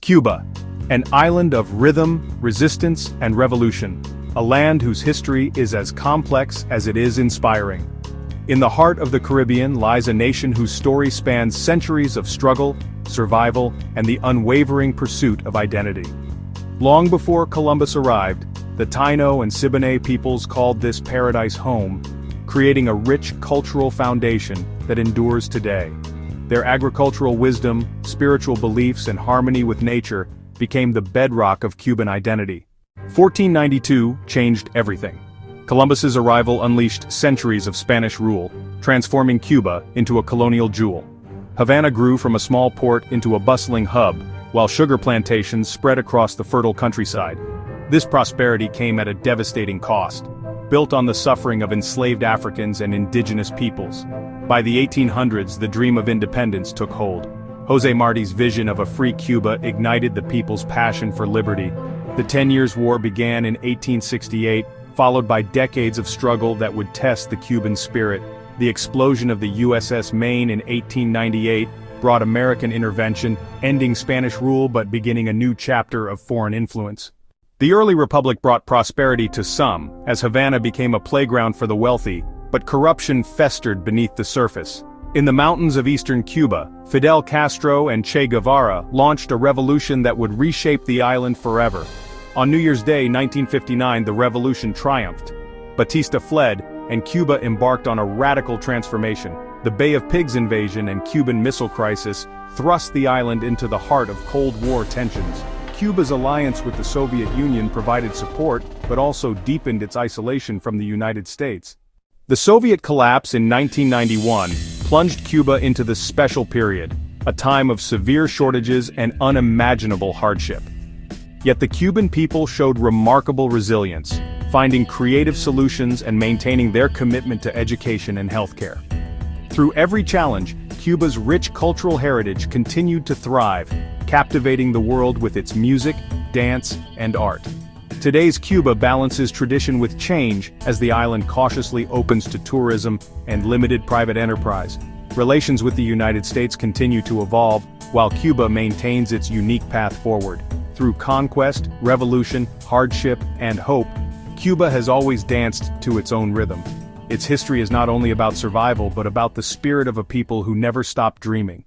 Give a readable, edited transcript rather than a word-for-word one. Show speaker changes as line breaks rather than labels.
Cuba, an island of rhythm, resistance, and revolution, a land whose history is as complex as it is inspiring. In the heart of the Caribbean lies a nation whose story spans centuries of struggle, survival, and the unwavering pursuit of identity. Long before Columbus arrived, the Taino and Siboney peoples called this paradise home, creating a rich cultural foundation that endures today. Their agricultural wisdom, spiritual beliefs, and harmony with nature became the bedrock of Cuban identity. 1492 changed everything. Columbus's arrival unleashed centuries of Spanish rule, transforming Cuba into a colonial jewel. Havana grew from a small port into a bustling hub, while sugar plantations spread across the fertile countryside. This prosperity came at a devastating cost, built on the suffering of enslaved Africans and indigenous peoples. By the 1800s, the dream of independence took hold. José Martí's vision of a free Cuba ignited the people's passion for liberty. The 10 Years' War began in 1868, followed by decades of struggle that would test the Cuban spirit. The explosion of the USS Maine in 1898 brought American intervention, ending Spanish rule but beginning a new chapter of foreign influence. The early republic brought prosperity to some, as Havana became a playground for the wealthy, but corruption festered beneath the surface. In the mountains of eastern Cuba, Fidel Castro and Che Guevara launched a revolution that would reshape the island forever. On New Year's Day 1959, the revolution triumphed. Batista fled, and Cuba embarked on a radical transformation. The Bay of Pigs invasion and Cuban Missile Crisis thrust the island into the heart of Cold War tensions. Cuba's alliance with the Soviet Union provided support, but also deepened its isolation from the United States. The Soviet collapse in 1991 plunged Cuba into this special period, a time of severe shortages and unimaginable hardship. Yet the Cuban people showed remarkable resilience, finding creative solutions and maintaining their commitment to education and healthcare. Through every challenge, Cuba's rich cultural heritage continued to thrive, captivating the world with its music, dance, and art. Today's Cuba balances tradition with change as the island cautiously opens to tourism and limited private enterprise. Relations with the United States continue to evolve, while Cuba maintains its unique path forward. Through conquest, revolution, hardship, and hope, Cuba has always danced to its own rhythm. Its history is not only about survival but about the spirit of a people who never stopped dreaming.